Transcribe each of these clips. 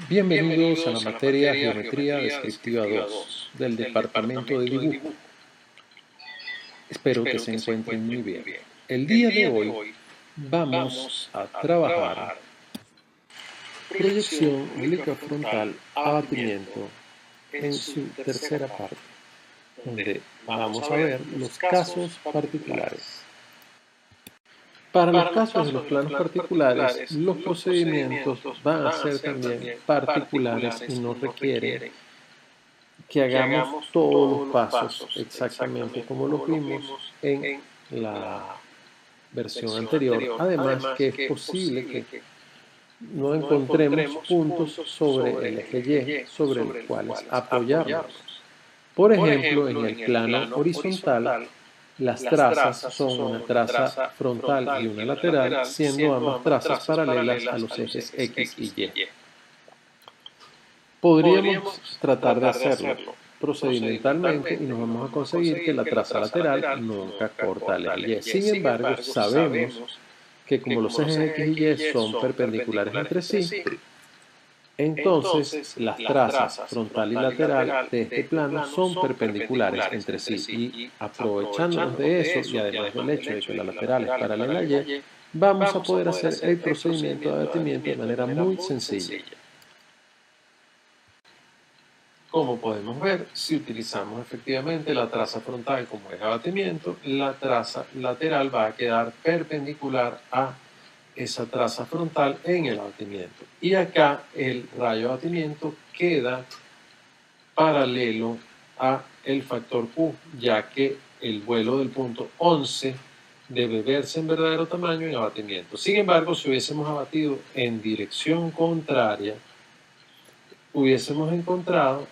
Bienvenidos a la materia Geometría Descriptiva 2 del Departamento de Dibujo. Espero que se encuentren muy bien. El día de hoy vamos a trabajar proyección oblicuo frontal, abatimiento en su tercera parte, donde vamos a ver los casos particulares. Para los casos de los planos particulares, los procedimientos van a ser también particulares y no requieren que hagamos todos los pasos exactamente como los vimos en la versión anterior. Además que es posible que no encontremos puntos sobre el eje Y sobre los cuales apoyarnos. Por ejemplo, en el plano horizontal, las trazas son una traza frontal y una lateral, siendo ambas trazas paralelas a los ejes X y Y. Podríamos tratar de hacerlo procedimentalmente y nos vamos a conseguir que la traza lateral nunca corta el eje Y. Sin embargo, sabemos que como los ejes X y Y son perpendiculares entre sí, entonces las trazas frontal y lateral de este plano son perpendiculares entre sí y aprovechándonos de eso y además del hecho de que la lateral es paralela a Y, vamos a poder hacer el procedimiento de abatimiento de manera muy sencilla. Como podemos ver, si utilizamos efectivamente la traza frontal como eje de abatimiento, la traza lateral va a quedar perpendicular a esa traza frontal en el abatimiento. Y acá el rayo de abatimiento queda paralelo a el factor Q, ya que el vuelo del punto 11 debe verse en verdadero tamaño en abatimiento. Sin embargo, si hubiésemos abatido en dirección contraria, hubiésemos encontrado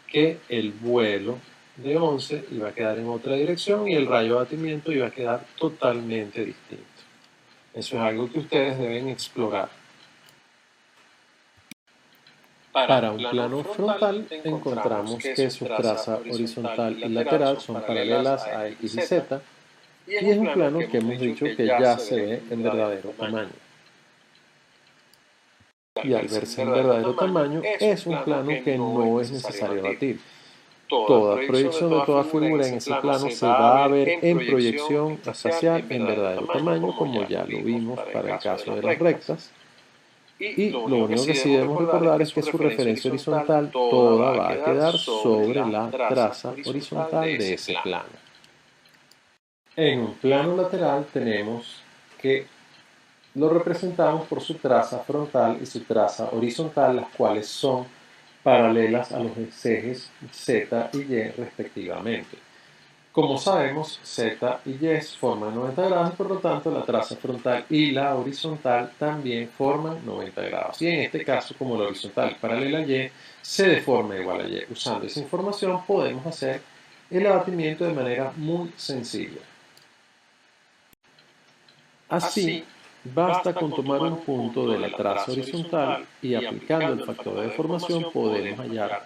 que el vuelo de 11 iba a quedar en otra dirección y el rayo de abatimiento iba a quedar totalmente distinto. Eso es algo que ustedes deben explorar. Para un plano frontal encontramos que su traza horizontal y lateral son paralelas a X y Z y es un plano que hemos dicho que ya se ve en verdadero tamaño. Y al verse en verdadero tamaño es un plano que no es necesario abatir. Toda proyección de toda figura en ese plano se va a ver en proyección espacial en verdadero tamaño, como ya lo vimos para el caso de las rectas. Y lo único que sí debemos recordar es que su referencia horizontal toda va a quedar sobre la traza horizontal de ese plano. En un plano lateral tenemos que lo representamos por su traza frontal y su traza horizontal, las cuales son paralelas a los ejes Z y Y respectivamente. Como sabemos, Z y Y forman 90 grados, por lo tanto la traza frontal y la horizontal también forman 90 grados. Y en este caso, como la horizontal es paralela a Y, se deforma igual a Y. Usando esa información podemos hacer el abatimiento de manera muy sencilla. Así, basta con tomar un punto de la traza horizontal y aplicando el factor de deformación podemos hallar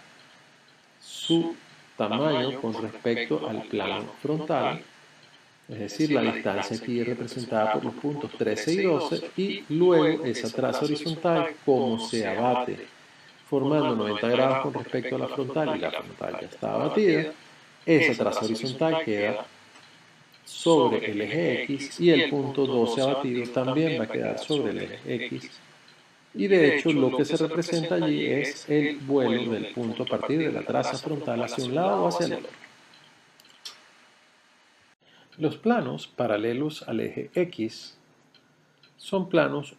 su tamaño con respecto al plano frontal, es decir, la distancia aquí es representada por los puntos 13 y 12 y luego esa traza horizontal como se abate formando 90 grados con respecto a la frontal y la frontal ya está abatida, esa traza horizontal queda sobre el eje X y el punto 12 abatido también va a quedar sobre el eje X. Y de hecho lo que se representa allí es el vuelo del punto a partir de la traza frontal hacia un lado o hacia el otro. Los planos paralelos al eje X son planos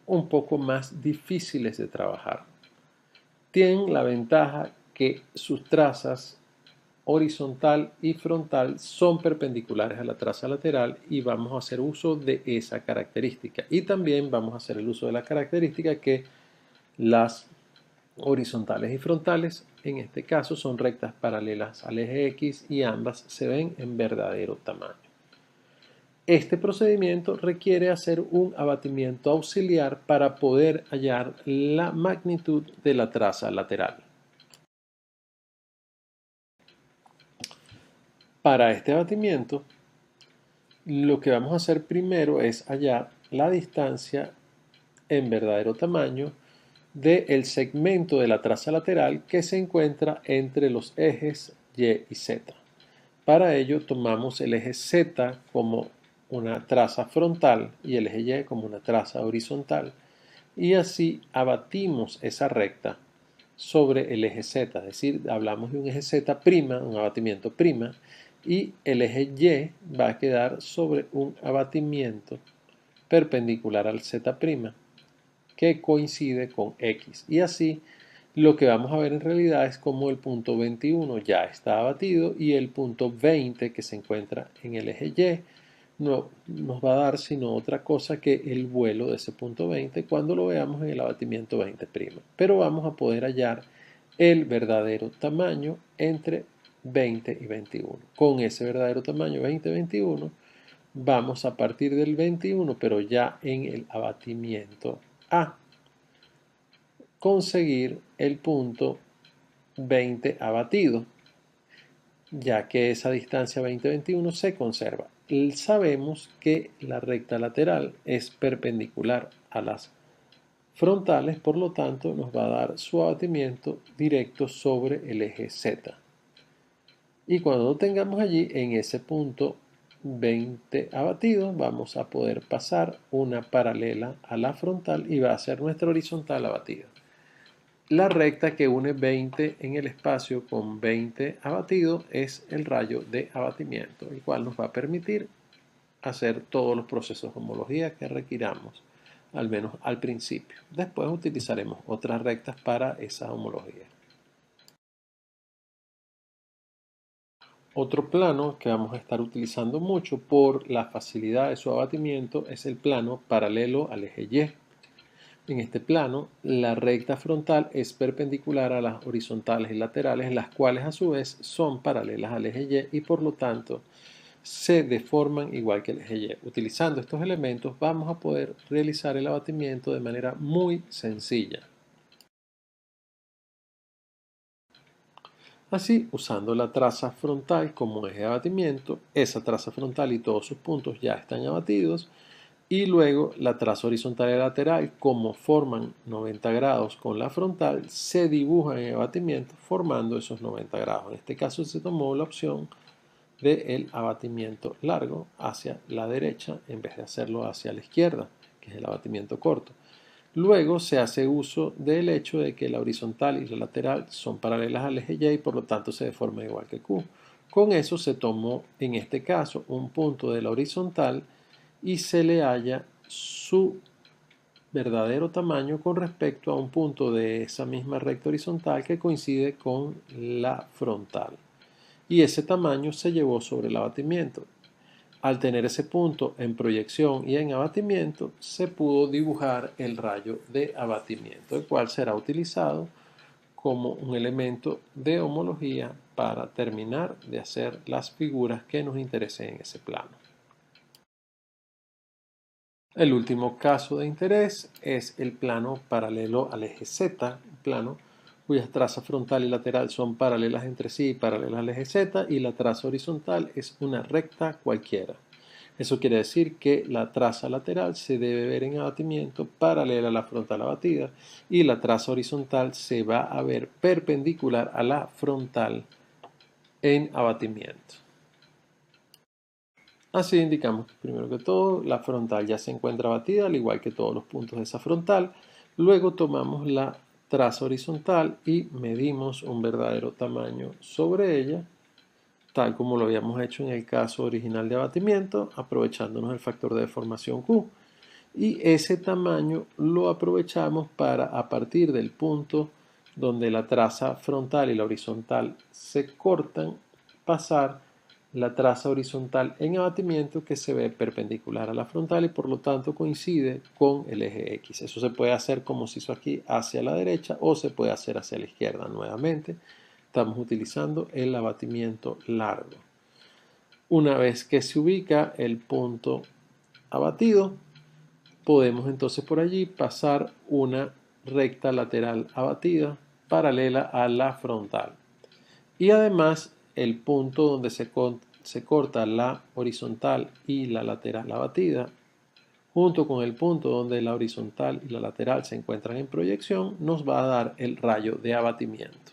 un poco más difíciles de trabajar. Tienen la ventaja que sus trazas horizontal y frontal son perpendiculares a la traza lateral y vamos a hacer uso de esa característica. Y también vamos a hacer el uso de la característica que las horizontales y frontales en este caso son rectas paralelas al eje X y ambas se ven en verdadero tamaño. Este procedimiento requiere hacer un abatimiento auxiliar para poder hallar la magnitud de la traza lateral. Para este abatimiento, lo que vamos a hacer primero es hallar la distancia en verdadero tamaño del segmento de la traza lateral que se encuentra entre los ejes Y y Z. Para ello tomamos el eje Z como una traza frontal y el eje Y como una traza horizontal y así abatimos esa recta sobre el eje Z, es decir, hablamos de un eje Z', un abatimiento prima, y el eje Y va a quedar sobre un abatimiento perpendicular al Z' que coincide con X. Y así lo que vamos a ver en realidad es como el punto 21 ya está abatido y el punto 20 que se encuentra en el eje Y no nos va a dar sino otra cosa que el vuelo de ese punto 20 cuando lo veamos en el abatimiento 20'. Pero vamos a poder hallar el verdadero tamaño entre 20 y 21. Con ese verdadero tamaño 20-21 vamos a partir del 21, pero ya en el abatimiento A, conseguir el punto 20 abatido, ya que esa distancia 20-21 se conserva. Sabemos que la recta lateral es perpendicular a las frontales, por lo tanto nos va a dar su abatimiento directo sobre el eje Z. Y cuando lo tengamos allí, en ese punto 20 abatido, vamos a poder pasar una paralela a la frontal y va a ser nuestra horizontal abatida. La recta que une 20 en el espacio con 20 abatido es el rayo de abatimiento, el cual nos va a permitir hacer todos los procesos de homología que requiramos, al menos al principio. Después utilizaremos otras rectas para esa homología. Otro plano que vamos a estar utilizando mucho por la facilidad de su abatimiento es el plano paralelo al eje Y. En este plano, la recta frontal es perpendicular a las horizontales y laterales, las cuales a su vez son paralelas al eje Y y por lo tanto se deforman igual que el eje Y. Utilizando estos elementos vamos a poder realizar el abatimiento de manera muy sencilla. Así, usando la traza frontal como eje de abatimiento, esa traza frontal y todos sus puntos ya están abatidos, y luego la traza horizontal y lateral, como forman 90 grados con la frontal, se dibujan en abatimiento formando esos 90 grados. En este caso se tomó la opción del abatimiento largo hacia la derecha en vez de hacerlo hacia la izquierda, que es el abatimiento corto. Luego se hace uso del hecho de que la horizontal y la lateral son paralelas al eje Y y por lo tanto se deforma igual que Q. Con eso se tomó en este caso un punto de la horizontal y se le halla su verdadero tamaño con respecto a un punto de esa misma recta horizontal que coincide con la frontal. Y ese tamaño se llevó sobre el abatimiento. Al tener ese punto en proyección y en abatimiento, se pudo dibujar el rayo de abatimiento, el cual será utilizado como un elemento de homología para terminar de hacer las figuras que nos interesen en ese plano. El último caso de interés es el plano paralelo al eje Z, un plano cuyas trazas frontal y lateral son paralelas entre sí y paralelas al eje Z, y la traza horizontal es una recta cualquiera. Eso quiere decir que la traza lateral se debe ver en abatimiento paralela a la frontal abatida y la traza horizontal se va a ver perpendicular a la frontal en abatimiento. Así indicamos que primero que todo la frontal ya se encuentra abatida al igual que todos los puntos de esa frontal. Luego tomamos la traza horizontal y medimos un verdadero tamaño sobre ella, tal como lo habíamos hecho en el caso original de abatimiento, aprovechándonos del factor de deformación Q. Y ese tamaño lo aprovechamos para, a partir del punto donde la traza frontal y la horizontal se cortan, pasar la traza horizontal en abatimiento que se ve perpendicular a la frontal y por lo tanto coincide con el eje X. Eso se puede hacer como se hizo aquí hacia la derecha o se puede hacer hacia la izquierda. Nuevamente estamos utilizando el abatimiento largo. Una vez que se ubica el punto abatido, podemos entonces por allí pasar una recta lateral abatida paralela a la frontal. Y además el punto donde se corta la horizontal y la lateral abatida, junto con el punto donde la horizontal y la lateral se encuentran en proyección, nos va a dar el rayo de abatimiento.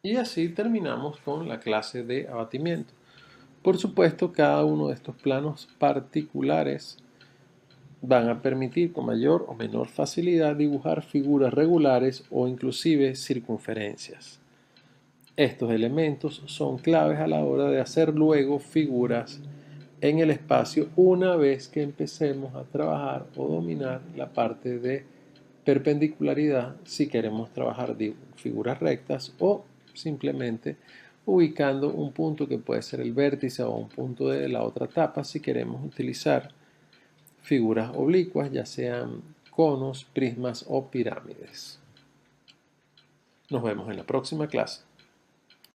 Y así terminamos con la clase de abatimiento. Por supuesto, cada uno de estos planos particulares van a permitir con mayor o menor facilidad dibujar figuras regulares o inclusive circunferencias. Estos elementos son claves a la hora de hacer luego figuras en el espacio una vez que empecemos a trabajar o dominar la parte de perpendicularidad si queremos trabajar figuras rectas o simplemente ubicando un punto que puede ser el vértice o un punto de la otra tapa si queremos utilizar figuras oblicuas, ya sean conos, prismas o pirámides. Nos vemos en la próxima clase.